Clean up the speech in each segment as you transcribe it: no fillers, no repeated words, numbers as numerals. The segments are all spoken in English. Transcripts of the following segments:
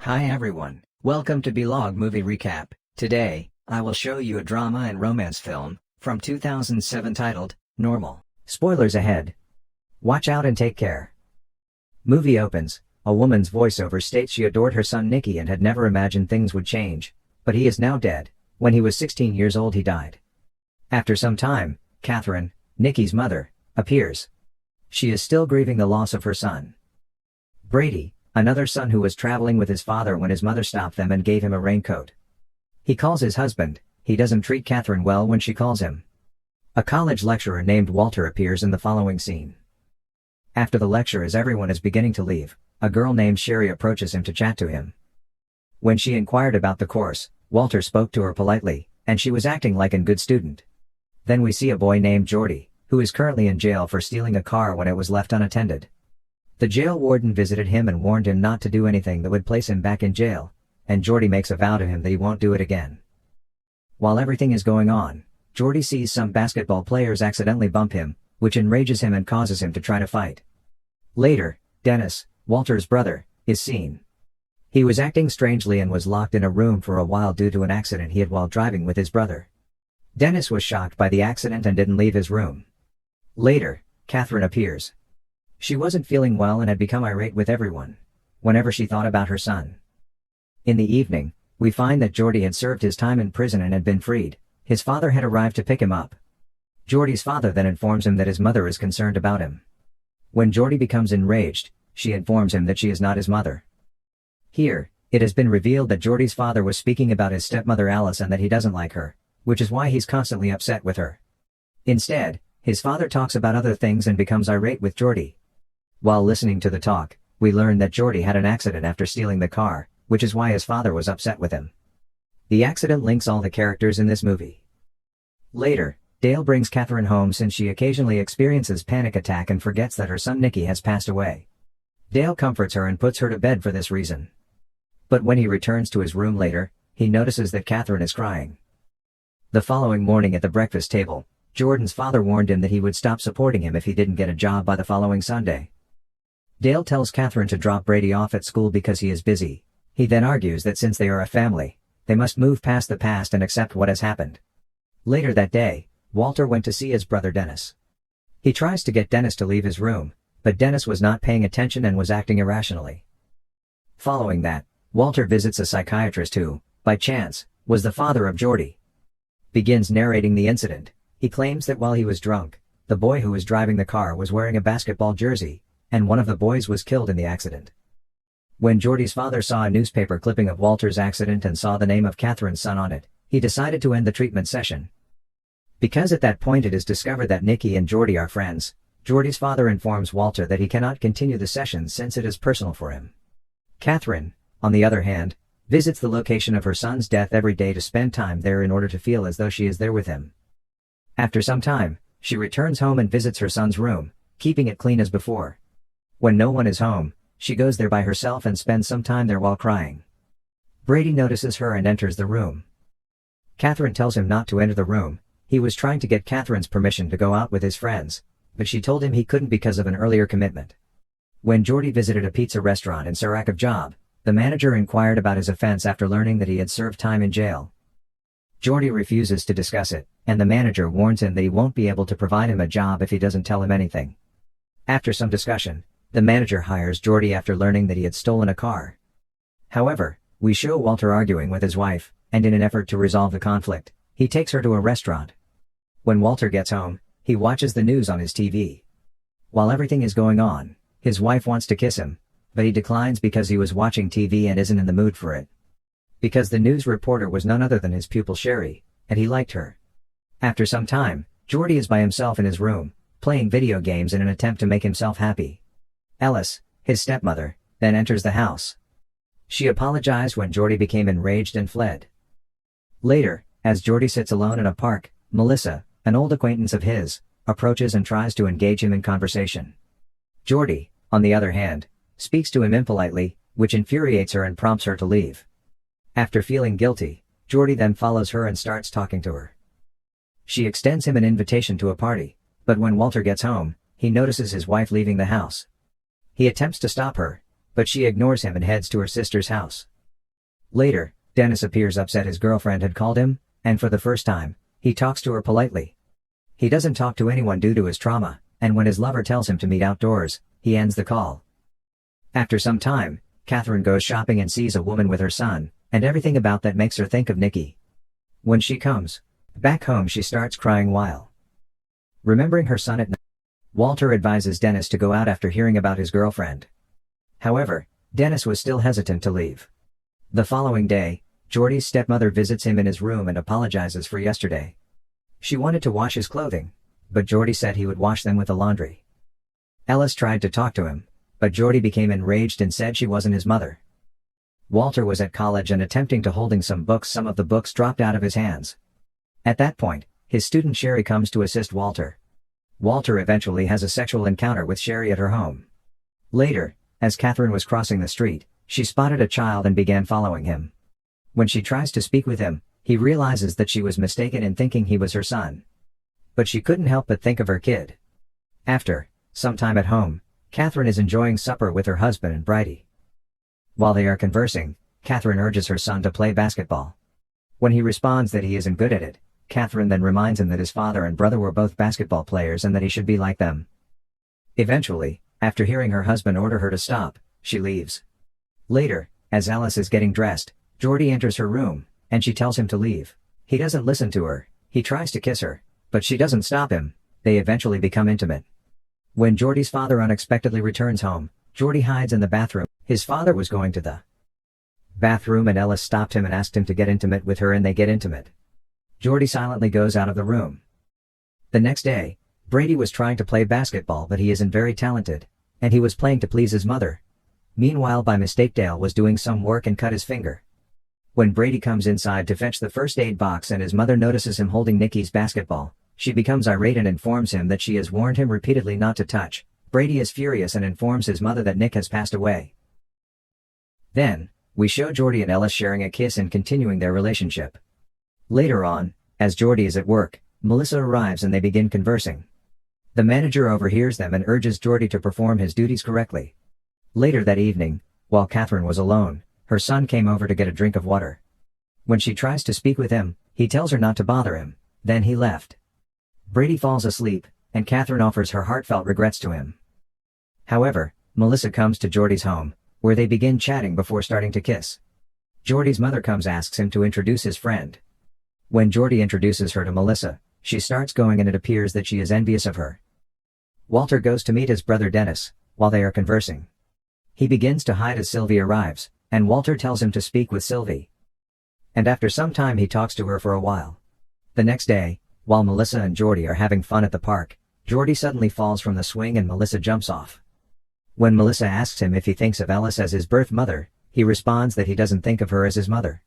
Hi everyone, welcome to Bilog Movie Recap. Today, I will show you a drama and romance film from 2007 titled Normal. Spoilers ahead. Watch out and take care. Movie opens. A woman's voiceover states she adored her son Nicky and had never imagined things would change, but he is now dead. When he was 16 years old he died. After some time, Catherine, Nicky's mother, appears. She is still grieving the loss of her son. Brady, another son who was traveling with his father when his mother stopped them and gave him a raincoat. He calls his husband. He doesn't treat Catherine well when she calls him. A college lecturer named Walter appears in the following scene. After the lecture, as everyone is beginning to leave, a girl named Sherry approaches him to chat to him. When she inquired about the course, Walter spoke to her politely, and she was acting like a good student. Then we see a boy named Jordy, who is currently in jail for stealing a car when it was left unattended. The jail warden visited him and warned him not to do anything that would place him back in jail, and Jordy makes a vow to him that he won't do it again. While everything is going on, Jordy sees some basketball players accidentally bump him, which enrages him and causes him to try to fight. Later, Dennis, Walter's brother, is seen. He was acting strangely and was locked in a room for a while due to an accident he had while driving with his brother. Dennis was shocked by the accident and didn't leave his room. Later, Catherine appears. She wasn't feeling well and had become irate with everyone, whenever she thought about her son. In the evening, we find that Jordy had served his time in prison and had been freed. His father had arrived to pick him up. Jordy's father then informs him that his mother is concerned about him. When Jordy becomes enraged, she informs him that she is not his mother. Here, it has been revealed that Jordy's father was speaking about his stepmother Alice and that he doesn't like her, which is why he's constantly upset with her. Instead, his father talks about other things and becomes irate with Jordy. While listening to the talk, we learn that Jordy had an accident after stealing the car, which is why his father was upset with him. The accident links all the characters in this movie. Later, Dale brings Catherine home since she occasionally experiences panic attack and forgets that her son Nicky has passed away. Dale comforts her and puts her to bed for this reason. But when he returns to his room later, he notices that Catherine is crying. The following morning at the breakfast table, Jordan's father warned him that he would stop supporting him if he didn't get a job by the following Sunday. Dale tells Catherine to drop Brady off at school because he is busy. He then argues that since they are a family, they must move past the past and accept what has happened. Later that day, Walter went to see his brother Dennis. He tries to get Dennis to leave his room, but Dennis was not paying attention and was acting irrationally. Following that, Walter visits a psychiatrist who, by chance, was the father of Jordy. Begins narrating the incident. He claims that while he was drunk, the boy who was driving the car was wearing a basketball jersey, and one of the boys was killed in the accident. When Jordy's father saw a newspaper clipping of Walter's accident and saw the name of Catherine's son on it, he decided to end the treatment session. Because at that point it is discovered that Nicky and Jordy are friends, Jordy's father informs Walter that he cannot continue the session since it is personal for him. Catherine, on the other hand, visits the location of her son's death every day to spend time there in order to feel as though she is there with him. After some time, she returns home and visits her son's room, keeping it clean as before. When no one is home, she goes there by herself and spends some time there while crying. Brady notices her and enters the room. Catherine tells him not to enter the room. He was trying to get Catherine's permission to go out with his friends, but she told him he couldn't because of an earlier commitment. When Jordy visited a pizza restaurant in Sarakov job, the manager inquired about his offense after learning that he had served time in jail. Jordy refuses to discuss it, and the manager warns him that he won't be able to provide him a job if he doesn't tell him anything. After some discussion, the manager hires Jordy after learning that he had stolen a car. However, we show Walter arguing with his wife, and in an effort to resolve the conflict, he takes her to a restaurant. When Walter gets home, he watches the news on his TV. While everything is going on, his wife wants to kiss him, but he declines because he was watching TV and isn't in the mood for it. Because the news reporter was none other than his pupil Sherry, and he liked her. After some time, Jordy is by himself in his room, playing video games in an attempt to make himself happy. Alice, his stepmother, then enters the house. She apologized when Jordy became enraged and fled. Later, as Jordy sits alone in a park, Melissa, an old acquaintance of his, approaches and tries to engage him in conversation. Jordy, on the other hand, speaks to him impolitely, which infuriates her and prompts her to leave. After feeling guilty, Jordy then follows her and starts talking to her. She extends him an invitation to a party, but when Walter gets home, he notices his wife leaving the house. He attempts to stop her, but she ignores him and heads to her sister's house. Later, Dennis appears upset his girlfriend had called him, and for the first time, he talks to her politely. He doesn't talk to anyone due to his trauma, and when his lover tells him to meet outdoors, he ends the call. After some time, Catherine goes shopping and sees a woman with her son, and everything about that makes her think of Nikki. When she comes back home, she starts crying while remembering her son at night. Walter advises Dennis to go out after hearing about his girlfriend. However, Dennis was still hesitant to leave. The following day, Jordy's stepmother visits him in his room and apologizes for yesterday. She wanted to wash his clothing, but Jordy said he would wash them with the laundry. Ellis tried to talk to him, but Jordy became enraged and said she wasn't his mother. Walter was at college and attempting to holding some of the books dropped out of his hands. At that point, his student Sherry comes to assist Walter. Walter eventually has a sexual encounter with Sherry at her home. Later, as Catherine was crossing the street, she spotted a child and began following him. When she tries to speak with him, he realizes that she was mistaken in thinking he was her son. But she couldn't help but think of her kid. After some time at home, Catherine is enjoying supper with her husband and Bridie. While they are conversing, Catherine urges her son to play basketball. When he responds that he isn't good at it, Catherine then reminds him that his father and brother were both basketball players and that he should be like them. Eventually, after hearing her husband order her to stop, she leaves. Later, as Alice is getting dressed, Jordy enters her room, and she tells him to leave. He doesn't listen to her. He tries to kiss her, but she doesn't stop him. They eventually become intimate. When Jordy's father unexpectedly returns home, Jordy hides in the bathroom. His father was going to the bathroom and Ellis stopped him and asked him to get intimate with her, and they get intimate. Jordy silently goes out of the room. The next day, Brady was trying to play basketball, but he isn't very talented, and he was playing to please his mother. Meanwhile, by mistake, Dale was doing some work and cut his finger. When Brady comes inside to fetch the first aid box and his mother notices him holding Nikki's basketball, she becomes irate and informs him that she has warned him repeatedly not to touch. Brady is furious and informs his mother that Nick has passed away. Then, we show Jordy and Ellis sharing a kiss and continuing their relationship. Later on, as Jordy is at work, Melissa arrives and they begin conversing. The manager overhears them and urges Jordy to perform his duties correctly. Later that evening, while Catherine was alone, her son came over to get a drink of water. When she tries to speak with him, he tells her not to bother him, then he left. Brady falls asleep, and Catherine offers her heartfelt regrets to him. However, Melissa comes to Jordy's home, where they begin chatting before starting to kiss. Jordy's mother asks him to introduce his friend. When Jordy introduces her to Melissa, she starts going and it appears that she is envious of her. Walter goes to meet his brother Dennis, while they are conversing. He begins to hide as Sylvie arrives, and Walter tells him to speak with Sylvie. And after some time he talks to her for a while. The next day, while Melissa and Jordy are having fun at the park, Jordy suddenly falls from the swing and Melissa jumps off. When Melissa asks him if he thinks of Alice as his birth mother, he responds that he doesn't think of her as his mother.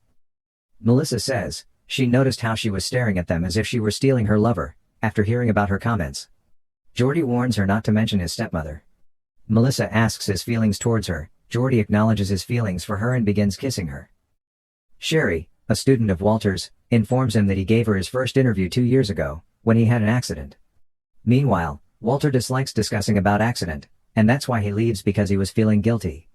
Melissa says she noticed how she was staring at them as if she were stealing her lover, after hearing about her comments. Jordy warns her not to mention his stepmother. Melissa asks his feelings towards her. Jordy acknowledges his feelings for her and begins kissing her. Sherry, a student of Walter's, informs him that he gave her his first interview 2 years ago, when he had an accident. Meanwhile, Walter dislikes discussing about accident, and that's why he leaves because he was feeling guilty.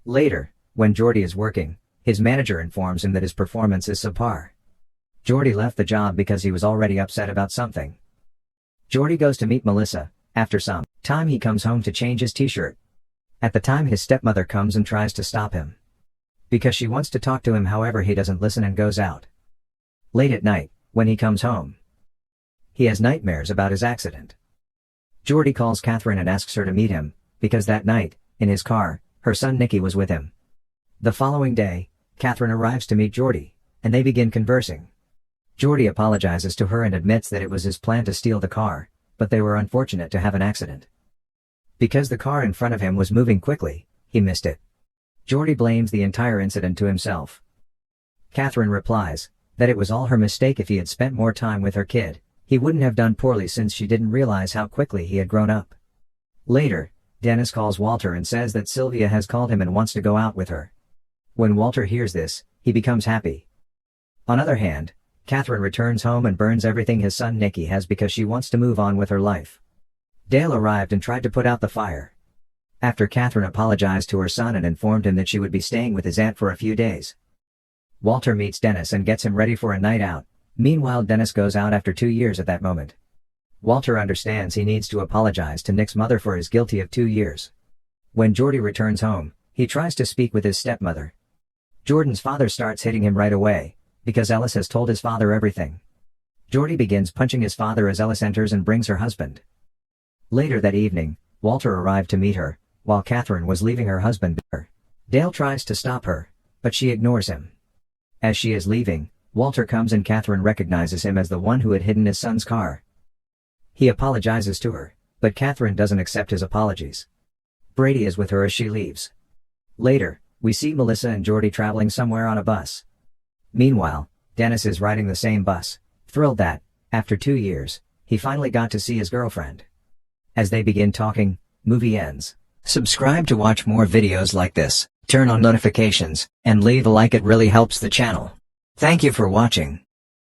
Later, when Jordy is working, his manager informs him that his performance is subpar. Jordy left the job because he was already upset about something. Jordy goes to meet Melissa. After some time he comes home to change his t-shirt. At the time his stepmother comes and tries to stop him. Because she wants to talk to him, however he doesn't listen and goes out. Late at night, when he comes home, he has nightmares about his accident. Jordy calls Catherine and asks her to meet him, because that night, in his car, her son Nicky was with him. The following day, Catherine arrives to meet Jordy, and they begin conversing. Jordy apologizes to her and admits that it was his plan to steal the car, but they were unfortunate to have an accident. Because the car in front of him was moving quickly, he missed it. Jordy blames the entire incident to himself. Catherine replies that it was all her mistake. If he had spent more time with her kid, he wouldn't have done poorly, since she didn't realize how quickly he had grown up. Later, Dennis calls Walter and says that Sylvia has called him and wants to go out with her. When Walter hears this, he becomes happy. On the other hand, Catherine returns home and burns everything his son Nicky has because she wants to move on with her life. Dale arrived and tried to put out the fire. After Catherine apologized to her son and informed him that she would be staying with his aunt for a few days, Walter meets Dennis and gets him ready for a night out. Meanwhile, Dennis goes out after 2 years at that moment. Walter understands he needs to apologize to Nick's mother for his guilty of 2 years. When Jordy returns home, he tries to speak with his stepmother. Jordan's father starts hitting him right away, because Ellis has told his father everything. Jordy begins punching his father as Ellis enters and brings her husband. Later that evening, Walter arrived to meet her, while Catherine was leaving her husband. Dale tries to stop her, but she ignores him. As she is leaving, Walter comes and Catherine recognizes him as the one who had hidden his son's car. He apologizes to her, but Catherine doesn't accept his apologies. Brady is with her as she leaves. Later, we see Melissa and Jordy traveling somewhere on a bus. Meanwhile, Dennis is riding the same bus, thrilled that, after 2 years, he finally got to see his girlfriend. As they begin talking, movie ends. Subscribe to watch more videos like this, turn on notifications, and leave a like, it really helps the channel. Thank you for watching.